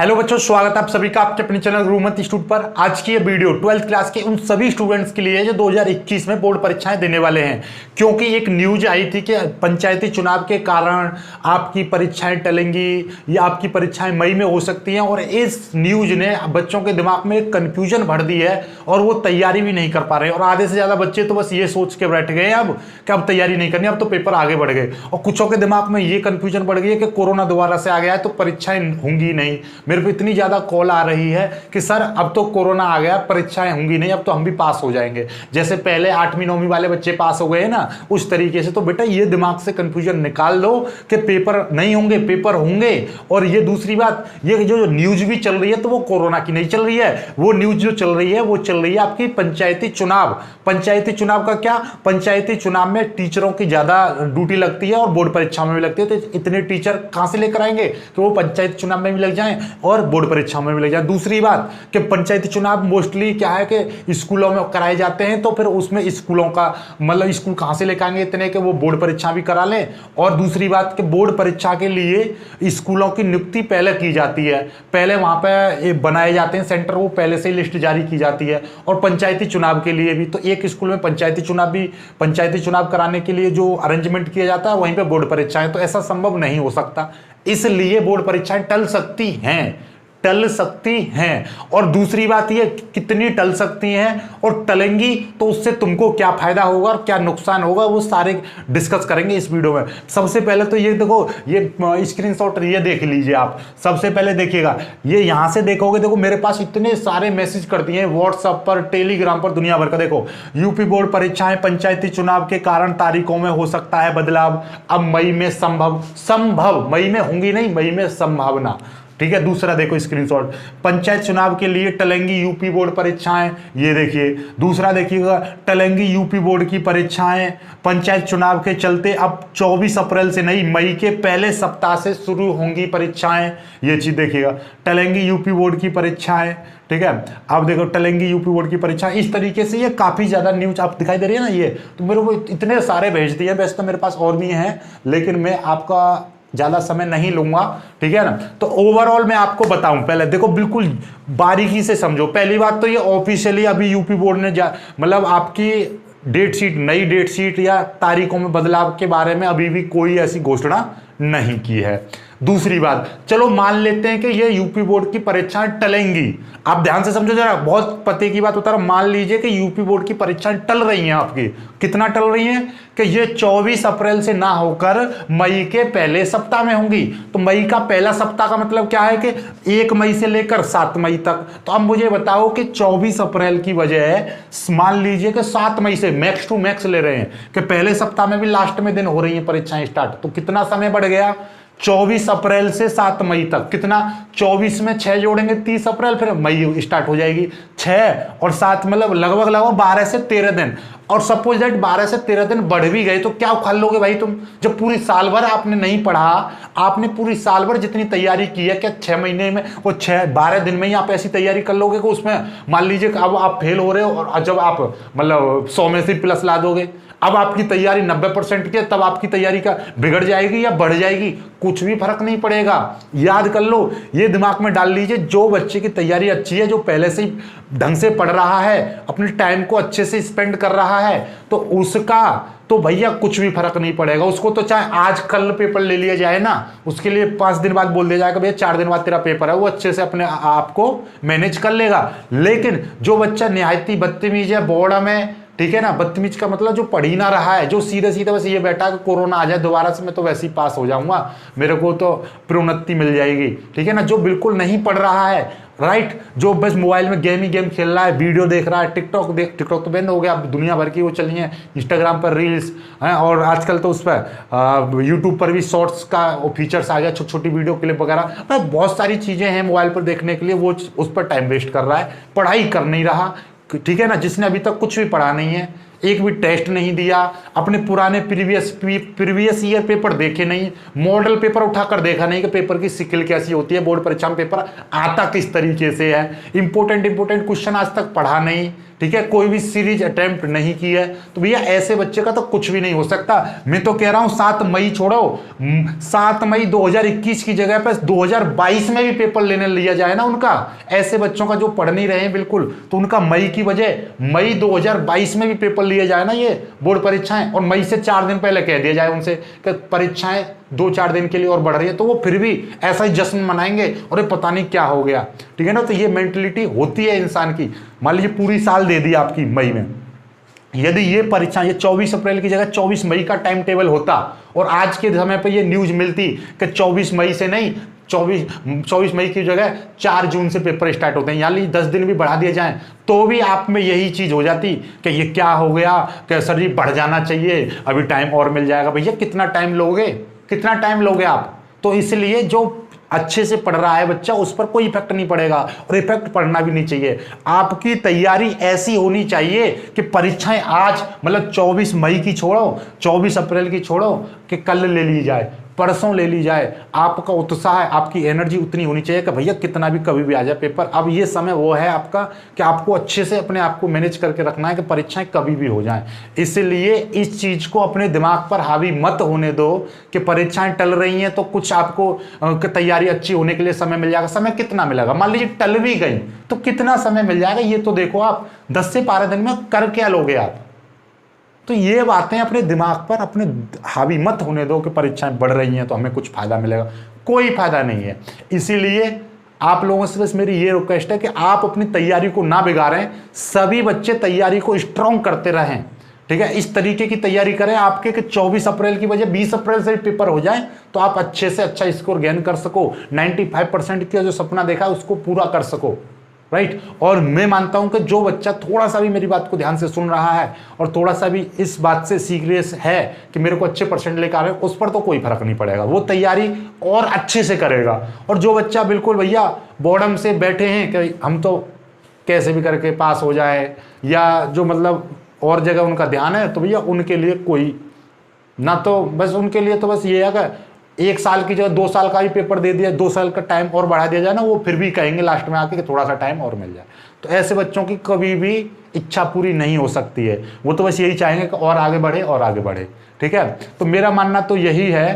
Hello बच्चों, स्वागत है आप सभी का आपके अपने चैनल गुरुमत इंस्टीट्यूट पर। आज की ये वीडियो 12th क्लास के उन सभी स्टूडेंट्स के लिए है जो 2021 में बोर्ड परीक्षाएं देने वाले हैं, क्योंकि एक न्यूज आई थी कि पंचायती चुनाव के कारण आपकी परीक्षाएं टलेंगी या आपकी परीक्षाएं मई में हो सकती हैं। और इस न्यूज ने बच्चों के दिमाग में एक कन्फ्यूजन भर दी है और वो तैयारी भी नहीं कर पा रहे हैं। और आधे से ज़्यादा बच्चे तो बस ये सोच के बैठ गए अब कि अब तैयारी नहीं करनी, अब तो पेपर आगे बढ़ गए। और कुछों के दिमाग में ये कन्फ्यूजन बढ़ गई है कि कोरोना दोबारा से आ गया है तो परीक्षाएं होंगी नहीं। मेरे को इतनी ज्यादा कॉल आ रही है कि सर अब तो कोरोना आ गया, परीक्षाएं होंगी नहीं, अब तो हम भी पास हो जाएंगे। जैसे पहले 8वीं 9वीं वाले बच्चे पास हो गए ना, उस तरीके से। तो बेटा ये दिमाग से कंफ्यूजन निकाल लो कि पेपर नहीं होंगे, पेपर होंगे। और ये दूसरी बात, ये जो न्यूज भी चल रही है तो वो कोरोना की नहीं चल रही है। वो न्यूज जो चल रही है वो चल रही है आपकी पंचायती चुनाव। पंचायती चुनाव का क्या, पंचायती चुनाव में टीचरों की ज्यादा ड्यूटी लगती है और बोर्ड परीक्षा में भी लगती है। तो इतने टीचर कहां से लेकर आएंगे कि वो पंचायती चुनाव में भी लग जाएं और बोर्ड परीक्षा में भी लग जाए। दूसरी बात कि पंचायती चुनाव मोस्टली क्या है कि स्कूलों में कराए जाते हैं, तो फिर उसमें स्कूलों का मतलब स्कूल कहां से लेकर आएंगे इतने कि वो बोर्ड परीक्षा भी करा लें। और दूसरी बात कि बोर्ड परीक्षा के लिए स्कूलों की नियुक्ति पहले की जाती है, पहले वहां पे बनाए जाते हैं सेंटर, वो पहले से ही लिस्ट जारी की जाती है। और पंचायती चुनाव के लिए भी तो एक स्कूल में पंचायती चुनाव कराने के लिए जो अरेंजमेंट किया जाता है वहीं पे बोर्ड परीक्षाएं, तो ऐसा संभव नहीं हो सकता। इसलिए बोर्ड परीक्षाएं टल सकती हैं। और दूसरी बात ये कितनी टल सकती हैं और टलेंगी तो उससे तुमको क्या फायदा होगा और क्या नुकसान होगा, वो सारे डिस्कस करेंगे इस वीडियो में। सबसे पहले तो ये देखो, ये स्क्रीनशॉट ये देख लीजिए आप। सबसे पहले देखिएगा, ये यहां से देखोगे, देखो मेरे पास इतने सारे मैसेज करती हैं व्हाट्सएप पर, टेलीग्राम पर, दुनिया भर का। देखो, यूपी बोर्ड परीक्षाएं पंचायती चुनाव के कारण तारीखों में हो सकता है बदलाव, अब मई में संभव मई में होंगी नहीं, मई में संभावना। ठीक है। दूसरा देखो स्क्रीनशॉट, पंचायत चुनाव के लिए टलेंगी यूपी बोर्ड परीक्षाएं, ये देखिए। दूसरा देखिएगा, टलेंगी यूपी बोर्ड की परीक्षाएं पंचायत चुनाव के चलते अब 24 अप्रैल से नहीं, मई के पहले सप्ताह से शुरू होंगी परीक्षाएं। ये चीज देखिएगा, टलेंगी यूपी बोर्ड की परीक्षाएं। ठीक है। अब देखो, टलेंगी यूपी बोर्ड की परीक्षाएं। इस तरीके से ये काफी ज्यादा न्यूज आप दिखाई दे रही है ना। ये तो मेरे को इतने सारे भेज दिए, वैसे तो मेरे पास और भी हैं, लेकिन मैं आपका ज्यादा समय नहीं लूंगा। ठीक है ना। तो ओवरऑल मैं आपको बताऊं, पहले देखो बिल्कुल बारीकी से समझो। पहली बात तो ये ऑफिशियली अभी यूपी बोर्ड ने मतलब आपकी डेट शीट, नई डेट शीट या तारीखों में बदलाव के बारे में अभी भी कोई ऐसी घोषणा नहीं की है। दूसरी बात, चलो मान लेते हैं कि ये यूपी बोर्ड की परीक्षाएं टलेंगी। आप ध्यान से समझो जरा, बहुत पते की बात बता रहा हूं। मान लीजिए कि यूपी बोर्ड की परीक्षाएं टल रही हैं आपकी। कितना टल रही हैं कि ये 24 अप्रैल से ना होकर मई के पहले सप्ताह में होंगी। तो मई का पहला सप्ताह का मतलब क्या है कि 1 मई से लेकर 7 मई तक। तो अब मुझे बताओ कि 24 अप्रैल की वजह मान लीजिए कि 7 मई से मैक्स टू मैक्स ले रहे हैं कि पहले सप्ताह में भी लास्ट में दिन हो रही है परीक्षाएं स्टार्ट, तो कितना समय बढ़ गया? 24 अप्रैल से 7 मई तक। कितना? 24 में 6 जोड़ेंगे 30 अप्रैल, फिर मई स्टार्ट हो जाएगी। 6 और 7 मतलब लगभग 12 से 13 दिन। और सपोज दैट 12 से 13 दिन बढ़ भी गए तो क्या उखाड़ लोगे भाई तुम? जब पूरी साल भर आपने नहीं पढ़ा, आपने पूरी साल भर जितनी तैयारी की है, क्या 6 महीने में वो 12 दिन में ही आप ऐसी तैयारी कर लोगे कि उसमें मान लीजिए कि अब आप फेल हो रहे हो और जब आप मतलब 100 में से प्लस ला दोगे, अब आपकी तैयारी 90% की है, तब आपकी तैयारी का बिगड़ जाएगी या बढ़ जाएगी? कुछ भी फर्क नहीं पड़ेगा। याद कर लो, ये दिमाग में डाल लीजिए, जो बच्चे की तैयारी अच्छी है, जो पहले से ही ढंग से पढ़ रहा है, अपने टाइम को अच्छे से स्पेंड कर रहा है, तो उसका तो भैया कुछ भी फर्क नहीं पड़ेगा। उसको तो चाहे आज कल पेपर ले लिया जाए ना, उसके लिए 5 दिन बाद बोल दिया जाएगा भैया 4 दिन बाद तेरा पेपर है, वो अच्छे से अपने आप को मैनेज कर लेगा। लेकिन जो बच्चा निहायती बदतमीज है बोर्ड में, ठीक है ना, बदतमीज का मतलब जो पढ़ ही ना रहा है, जो सीधे सीधे बस ये बैठा कि कोरोना आ जाए दोबारा से मैं तो वैसे ही पास हो जाऊंगा, मेरे को तो प्रोन्नति मिल जाएगी। ठीक है ना, जो बिल्कुल नहीं पढ़ रहा है, राइट, जो बस मोबाइल में गेम खेल रहा है, वीडियो देख रहा है, टिकटॉक तो बैन हो गया, अब दुनिया भर की वो चली है, इंस्टाग्राम पर रील्स हैं, और आजकल तो उस पर यूट्यूब पर भी शॉर्ट्स का फीचर्स आ गया, छोटी छोटी वीडियो क्लिप वगैरह, बहुत सारी चीज़ें हैं मोबाइल पर देखने के लिए, वो उस पर टाइम वेस्ट कर रहा है, पढ़ाई कर नहीं रहा। ठीक है ना। जिसने अभी तक कुछ भी पढ़ा नहीं है, एक भी टेस्ट नहीं दिया, अपने पुराने प्रीवियस ईयर पेपर देखे नहीं, मॉडल पेपर उठाकर देखा नहीं कि पेपर की सिकिल कैसी होती है, बोर्ड परीक्षा में पेपर आता किस तरीके से है, इंपॉर्टेंट क्वेश्चन आज तक पढ़ा नहीं, ठीक है, कोई भी सीरीज अटेम्प्ट नहीं की है, तो भैया ऐसे बच्चे का तो कुछ भी नहीं हो सकता। मैं तो कह रहा हूं 7 मई छोड़ो, 7 मई 2021 की जगह पर 2022 में भी पेपर लेने लिया जाए ना उनका, ऐसे बच्चों का जो पढ़ नहीं रहे हैं बिल्कुल, तो उनका मई की वजह मई 2022 में भी पेपर लिए जाए ना ये बोर्ड परीक्षाएं, और मई से 4 दिन पहले कह दिया जाए उनसे कि परीक्षाएं 2-4 दिन के लिए और बढ़ रही है, तो वो फिर भी ऐसा ही जश्न मनाएंगे और ये पता नहीं क्या हो गया, ठीक है ना। तो ये मेंटलिटी होती है इंसान की। मान लीजिए पूरी साल दे दी आपकी मई में, यदि ये परीक्षा ये 24 अप्रैल की जगह 24 मई का टाइम टेबल होता और आज के समय पे ये न्यूज मिलती कि 24 मई से नहीं 24 मई की जगह 4 जून से पेपर स्टार्ट होते हैं, यानी 10 दिन भी बढ़ा दिए जाएं, तो भी आप में यही चीज हो जाती कि ये क्या हो गया, कि सर जी बढ़ जाना चाहिए, अभी टाइम और मिल जाएगा। भैया कितना टाइम लोगे, कितना टाइम लोगे आप? तो इसलिए जो अच्छे से पढ़ रहा है बच्चा उस पर कोई इफेक्ट नहीं पड़ेगा, और इफेक्ट पड़ना भी नहीं चाहिए। आपकी तैयारी ऐसी होनी चाहिए कि परीक्षाएं आज मतलब 24 मई की छोड़ो, 24 अप्रैल की छोड़ो, कि कल ले ली जाए, परसों ले ली जाए। आपका उत्साह, आपकी एनर्जी उतनी होनी चाहिए कि भैया कितना भी कभी भी आ जाए पेपर। अब ये समय वो है आपका कि आपको अच्छे से अपने आप को मैनेज करके रखना है कि परीक्षाएं कभी भी हो जाएं। इसलिए इस चीज को अपने दिमाग पर हावी मत होने दो कि परीक्षाएं टल रही हैं तो कुछ आपको तैयारी अच्छी होने के लिए समय मिल जाएगा। समय कितना मिलेगा? मान लीजिए टल भी गई तो कितना समय मिल जाएगा ये तो देखो आप। 10 से 12 दिन में कर क्या लोगे आप? तो ये बातें अपने दिमाग पर अपने हावी मत होने दो कि परीक्षाएं बढ़ रही हैं तो हमें कुछ फायदा मिलेगा। कोई फायदा नहीं है। इसीलिए आप लोगों से बस मेरी ये रिक्वेस्ट है कि आप अपनी तैयारी को ना बिगाड़ें, सभी बच्चे तैयारी को स्ट्रॉन्ग करते रहें, ठीक है। इस तरीके की तैयारी करें आपके कि 24 अप्रैल की वजह 20 अप्रैल से पेपर हो जाए तो आप अच्छे से अच्छा स्कोर गेन कर सको, 95% का जो सपना देखा उसको पूरा कर सको, राइट। और मैं मानता हूं कि जो बच्चा थोड़ा सा भी मेरी बात को ध्यान से सुन रहा है और थोड़ा सा भी इस बात से सीरियस है कि मेरे को अच्छे परसेंट लेकर आ रहे हैं, उस पर तो कोई फर्क नहीं पड़ेगा, वो तैयारी और अच्छे से करेगा। और जो बच्चा बिल्कुल भैया बॉर्डम से बैठे हैं कि हम तो कैसे भी करके पास हो जाए, या जो मतलब और जगह उनका ध्यान है, तो भैया उनके लिए कोई ना, तो बस उनके लिए तो बस ये है कि 1 साल की जगह 2 साल का ही पेपर दे दिया, 2 साल का टाइम और बढ़ा दिया जाए ना, वो फिर भी कहेंगे लास्ट में आके कि थोड़ा सा टाइम और मिल जाए। तो ऐसे बच्चों की कभी भी इच्छा पूरी नहीं हो सकती है, वो तो बस यही चाहेंगे कि और आगे बढ़े और आगे बढ़े, ठीक है। तो मेरा मानना तो यही है,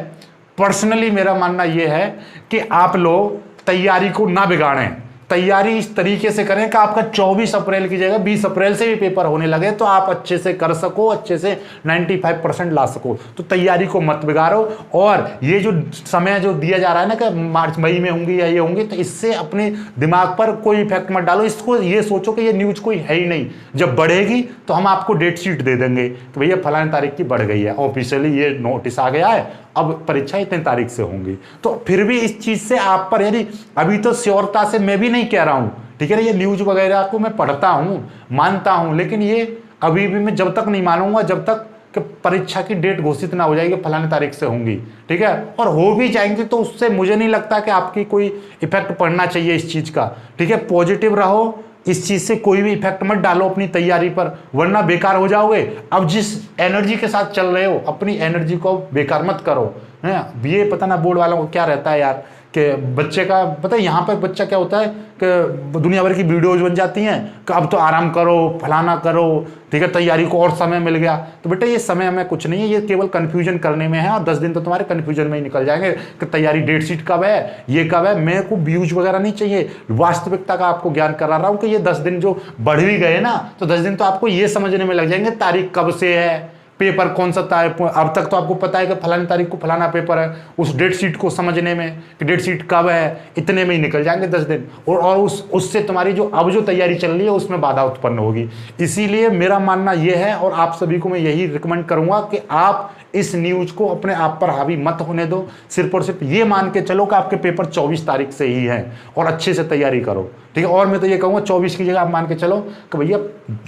पर्सनली मेरा मानना यह है कि आप लोग तैयारी को ना बिगाड़ें, तैयारी इस तरीके से करें कि आपका 24 अप्रैल की जगह 20 अप्रैल से भी पेपर होने लगे तो आप अच्छे से कर सको, अच्छे से 95% ला सको। तो तैयारी को मत बिगाड़ो। और ये जो समय जो दिया जा रहा है ना कि मार्च मई में होंगी या ये होंगी, तो इससे अपने दिमाग पर कोई इफेक्ट मत डालो। इसको ये सोचो कि ये न्यूज कोई है ही नहीं, जब बढ़ेगी तो हम आपको डेट शीट दे देंगे कि भैया फलानी तारीख की बढ़ गई है, ऑफिशियली ये नोटिस आ गया है, अब परीक्षा इतनी तारीख से होंगी। तो फिर भी इस चीज से आप पर, यदि अभी तो श्योरता से मैं भी नहीं कह रहा हूं, ठीक है ना, ये न्यूज वगैरह को मैं पढ़ता हूं, मानता हूं, लेकिन ये अभी भी मैं जब तक नहीं मानूंगा जब तक कि परीक्षा की डेट घोषित ना हो जाएगी फलानी तारीख से होंगी, ठीक है। और हो भी जाएंगी तो उससे मुझे नहीं लगता कि आपकी कोई इफेक्ट पड़ना चाहिए इस चीज का, ठीक है। पॉजिटिव रहो, इस चीज से कोई भी इफेक्ट मत डालो अपनी तैयारी पर, वरना बेकार हो जाओगे। अब जिस एनर्जी के साथ चल रहे हो अपनी एनर्जी को बेकार मत करो, है। ये पता ना बोर्ड वालों को क्या रहता है यार कि बच्चे का पता है, यहाँ पर बच्चा क्या होता है कि दुनिया भर की वीडियोज बन जाती हैं कि अब तो आराम करो, फलाना करो, ठीक है, तैयारी को और समय मिल गया। तो बेटा ये समय हमें कुछ नहीं है, ये केवल कन्फ्यूजन करने में है, और 10 दिन तो तुम्हारे कन्फ्यूजन में ही निकल जाएंगे कि तैयारी डेट शीट कब है, ये कब है। मेरे को व्यूज वगैरह नहीं चाहिए, वास्तविकता का आपको ज्ञान करा रहा हूँ कि ये 10 दिन जो बढ़ भी गए ना, तो 10 दिन तो आपको ये समझने में लग जाएंगे तारीख कब से है, पेपर कौन सा तारीख। अब तक तो आपको पता है कि फलानी तारीख को फलाना पेपर है, उस डेट शीट को समझने में कि डेट शीट कब है, इतने में ही निकल जाएंगे 10 दिन, और उससे तुम्हारी जो अब जो तैयारी चल रही है उसमें बाधा उत्पन्न होगी। इसीलिए मेरा मानना यह है, और आप सभी को मैं यही रिकमेंड करूंगा कि आप इस न्यूज को अपने आप पर हावी मत होने दो। सिर्फ और सिर्फ ये मान के चलो कि आपके पेपर 24 तारीख से ही हैं, और अच्छे से तैयारी करो, ठीक है। और मैं तो ये कहूँगा 24 की जगह आप मान के चलो कि भैया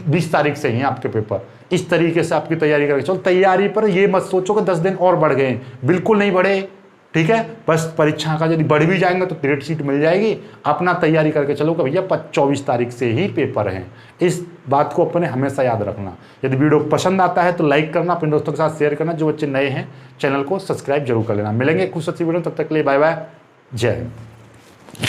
20 तारीख से ही हैं आपके पेपर। इस तरीके से आपकी तैयारी करके चलो। तैयारी पर ये मत सोचो कि 10 दिन और बढ़ गए, बिल्कुल नहीं बढ़े, ठीक है। बस परीक्षा का यदि बढ़ भी जाएंगे तो ग्रेड शीट मिल जाएगी, अपना तैयारी करके चलो कि भैया 24 तारीख से ही पेपर हैं। इस बात को अपने हमेशा याद रखना। यदि वीडियो पसंद आता है तो लाइक करना, अपने दोस्तों के साथ शेयर करना, जो बच्चे नए हैं चैनल को सब्सक्राइब जरूर कर लेना। मिलेंगे कुछ अच्छी वीडियो, तब तक के लिए बाय बाय, जय हिंद।